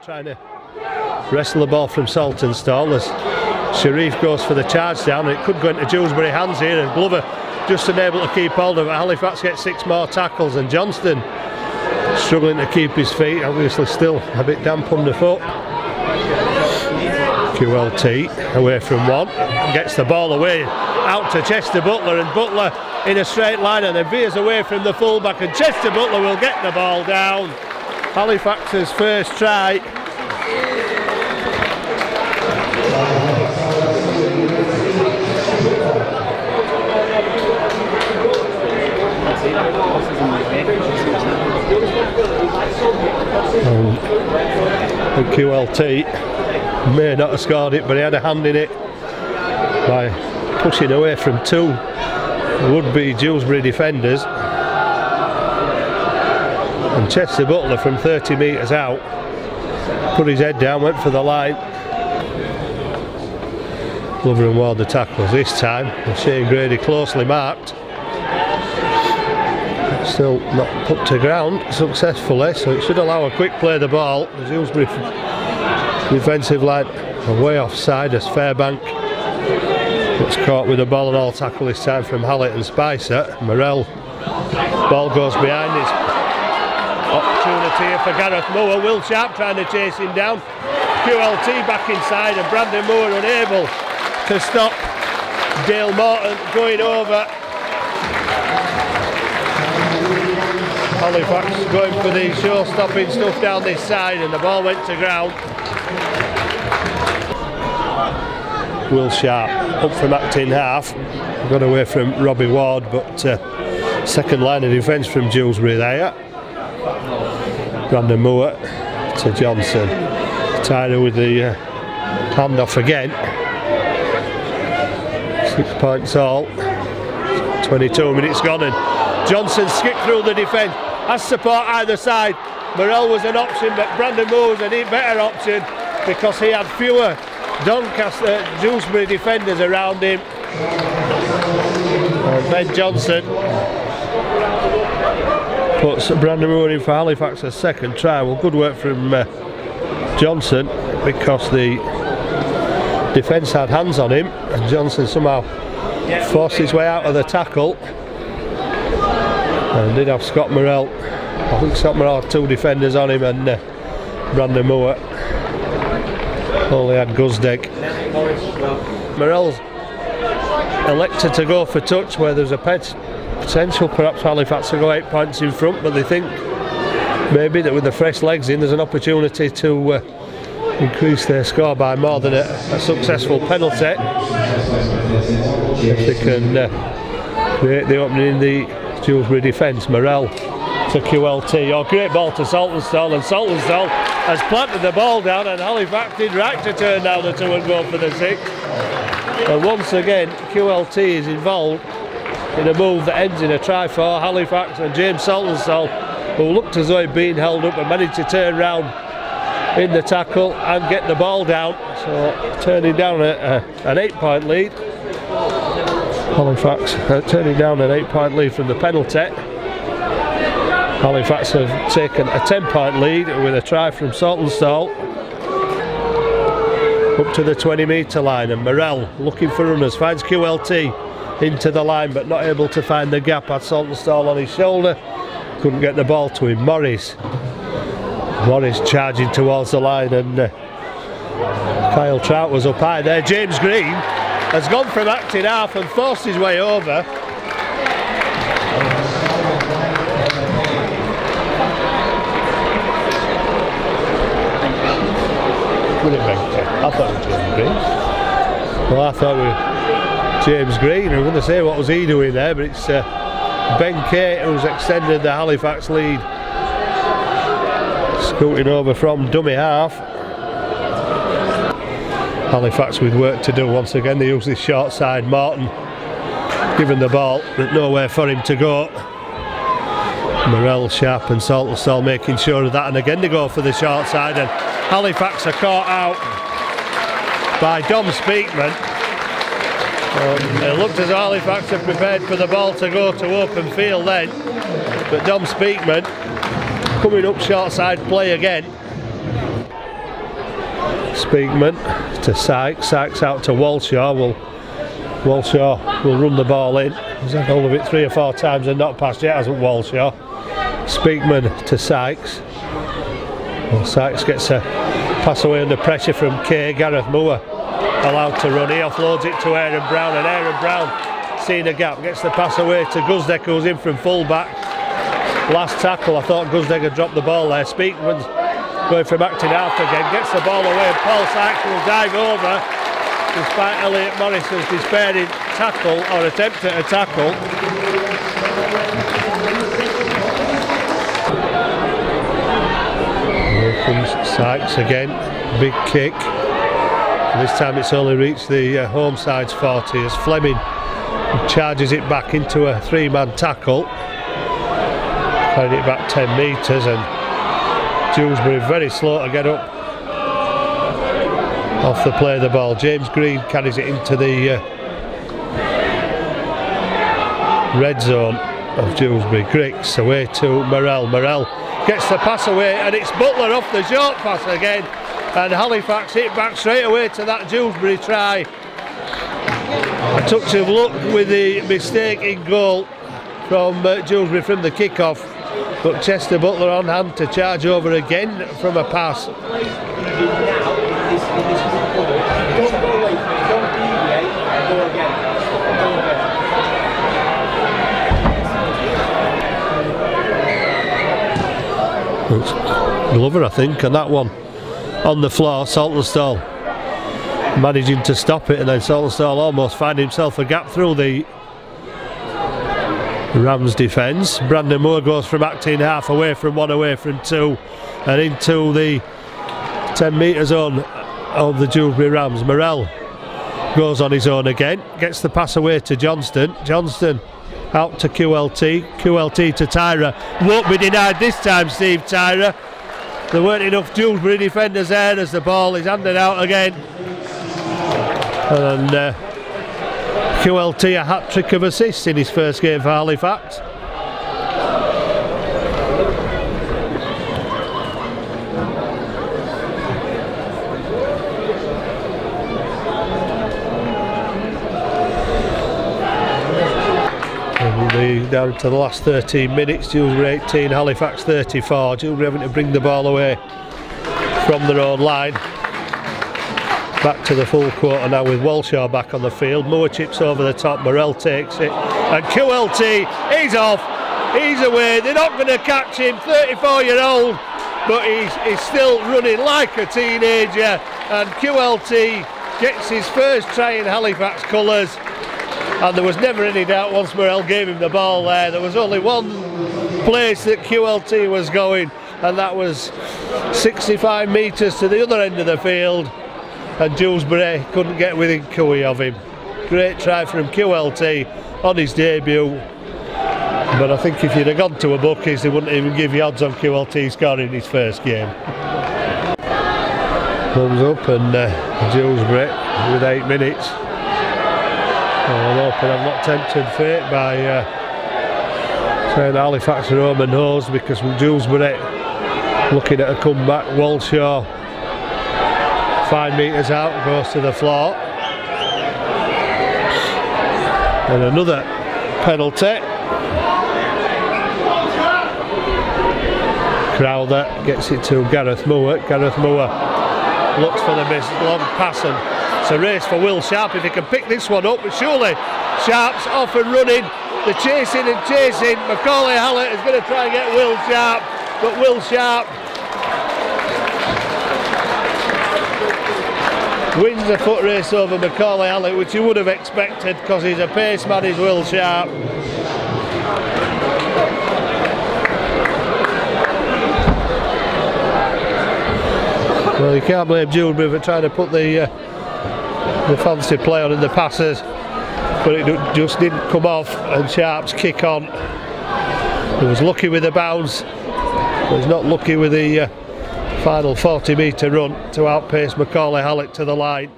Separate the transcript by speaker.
Speaker 1: trying to wrestle the ball from Saltonstall as Sharif goes for the charge down, and it could go into Dewsbury hands here, and Glover just unable to keep hold of it. Halifax gets 6 more tackles, and Johnston struggling to keep his feet, obviously still a bit damp underfoot. QLT away from one, gets the ball away out to Chester Butler, and Butler in a straight line and then veers away from the fullback, and Chester Butler will get the ball down. Halifax's first try. And QLT may not have scored it, but he had a hand in it by pushing away from 2 would-be Dewsbury defenders, and Chester Butler from 30 metres out put his head down, went for the line. Glover and Ward the tackles this time, and Shane Grady closely marked, still not put to ground successfully, so it should allow a quick play of the ball. The Dewsbury defensive line are way offside as Fairbank gets caught with the ball, and all tackle this time from Hallett and Spicer. Morell, ball goes behind, his opportunity here for Gareth Moore. Will Sharp trying to chase him down. QLT back inside, and Brandon Moore unable to stop Dale Morton going over. Halifax going for the show-stopping stuff down this side, and the ball went to ground. Will Sharp up from acting half, got away from Robbie Ward, but second line of defence from Dewsbury there. Brandon Moore to Johnson, Tyler with the handoff again. 6 points all, 22 minutes gone, and Johnson skipped through the defence, has support either side. Morell was an option, but Brandon Moore was a better option because he had fewer Doncaster Dewsbury defenders around him. And Ben Johnson puts Brandon Moore in for Halifax's second try. Well, good work from Johnson, because the defence had hands on him, and Johnson somehow forced his way out of the tackle, and did have Scott Morell. I think Scott Morell had 2 defenders on him, and Brandon Moore only had Guzdeck. Morell's elected to go for touch where there's a potential perhaps Halifax to go 8 points in front, but they think maybe that with the fresh legs in there's an opportunity to increase their score by more than a successful penalty if they can create the opening in the Dewsbury defence. Morell to QLT, great ball to Saltonstall, and Saltonstall has planted the ball down, and Halifax did right to turn down the 2 and go for the 6. And once again QLT is involved in a move that ends in a try for Halifax, and James Saltonstall, who looked as though he'd been held up, and managed to turn round in the tackle and get the ball down, so turning down an 8-point lead. Halifax turning down an 8-point lead from the penalty. Halifax have taken a 10-point lead with a try from Saltonstall up to the 20-metre line, and Morell looking for runners, finds QLT into the line but not able to find the gap. Had Saltonstall on his shoulder, couldn't get the ball to him. Morris charging towards the line, and Kyle Trout was up high there. James Green has gone from acting half and forced his way over. I thought it was James Green. Well, I thought it was James Green. I'm going to say what was he doing there, but it's Ben Kate who's extended the Halifax lead. Scooting over from dummy half. Halifax with work to do once again. They use this short side. Morton given the ball, but nowhere for him to go. Morell, Sharp and Saltonstall making sure of that, and again they go for the short side, and Halifax are caught out by Dom Speakman. It looked as though Halifax had prepared for the ball to go to open field then, but Dom Speakman coming up short side play again. Speakman to Sykes. Sykes out to Walshaw. Walshaw will run the ball in. He's had hold of it 3 or 4 times and not passed yet, hasn't Walshaw? Speakman to Sykes. Well, Sykes gets a pass away under pressure from Kay. Gareth Moore allowed to run. He offloads it to Aaron Brown, and Aaron Brown, seeing a gap, gets the pass away to Guzdeck, who's in from full back. Last tackle, I thought Guzdeck had dropped the ball there. Speakman's going from acting half again, gets the ball away, and Paul Sykes will dive over despite Elliot Morrison's despairing tackle, or attempt at a tackle. Here comes Sykes again, big kick. This time it's only reached the home side's 40 as Fleming charges it back into a 3-man tackle. Carried it back 10 metres, and Dewsbury very slow to get up off the play of the ball. James Green carries it into the red zone of Dewsbury. Griggs away to Morrell. Morrell gets the pass away, and it's Butler off the short pass again, and Halifax hit back straight away to that Dewsbury try. A touch of luck with the mistake in goal from Dewsbury from the kick-off, but Chester Butler on hand to charge over again from a pass. It's Glover, I think, and that one on the floor. Saltonstall managing to stop it, and then Saltonstall almost find himself a gap through the Rams defence. Brandon Moore goes from acting half, away from 1, away from 2, and into the 10-metre zone of the Dewsbury Rams. Morrell goes on his own again, gets the pass away to Johnston. Johnston out to QLT. QLT to Tyra. Won't be denied this time, Steve Tyra. There weren't enough Dewsbury defenders there as the ball is handed out again. And QLT a hat-trick of assists in his first game for Halifax. Down to the last 13 minutes, Dewsbury 18, Halifax 34. Dewsbury having to bring the ball away from their own line. Back to the full quarter now with Walshaw back on the field. Moore chips over the top, Morrell takes it, and QLT, he's off, he's away. They're not going to catch him, 34-year-old, but he's still running like a teenager, and QLT gets his first try in Halifax colours. And there was never any doubt once Morrell gave him the ball there. There was only one place that QLT was going, and that was 65 metres to the other end of the field, and Dewsbury couldn't get within cooey of him. Great try from QLT on his debut, but I think if you'd have gone to a bookies, they wouldn't even give you odds on QLT scoring his first game. Thumbs up, and Dewsbury with 8 minutes. I'm hoping I'm not tempted fate by saying Halifax are home and hose, because from Dewsbury looking at a comeback. Walshaw 5 metres out, goes to the floor, and another penalty. Crowther gets it to Gareth Moore. Gareth Moore looks for the miss, long pass, and it's a race for Will Sharp if he can pick this one up, but surely Sharp's off and running. They're chasing and chasing. Macaulay Hallett is going to try and get Will Sharp, but Will Sharp wins the foot race over Macaulay Hallett, which you would have expected because he's a pace man, is Will Sharp. Well, you can't blame Dewsbury for trying to put the fancy play on in the passes, but it just didn't come off, and Sharp's kick on. He was lucky with the bounce, but he's not lucky with the final 40-metre run to outpace Macaulay Hallett to the line.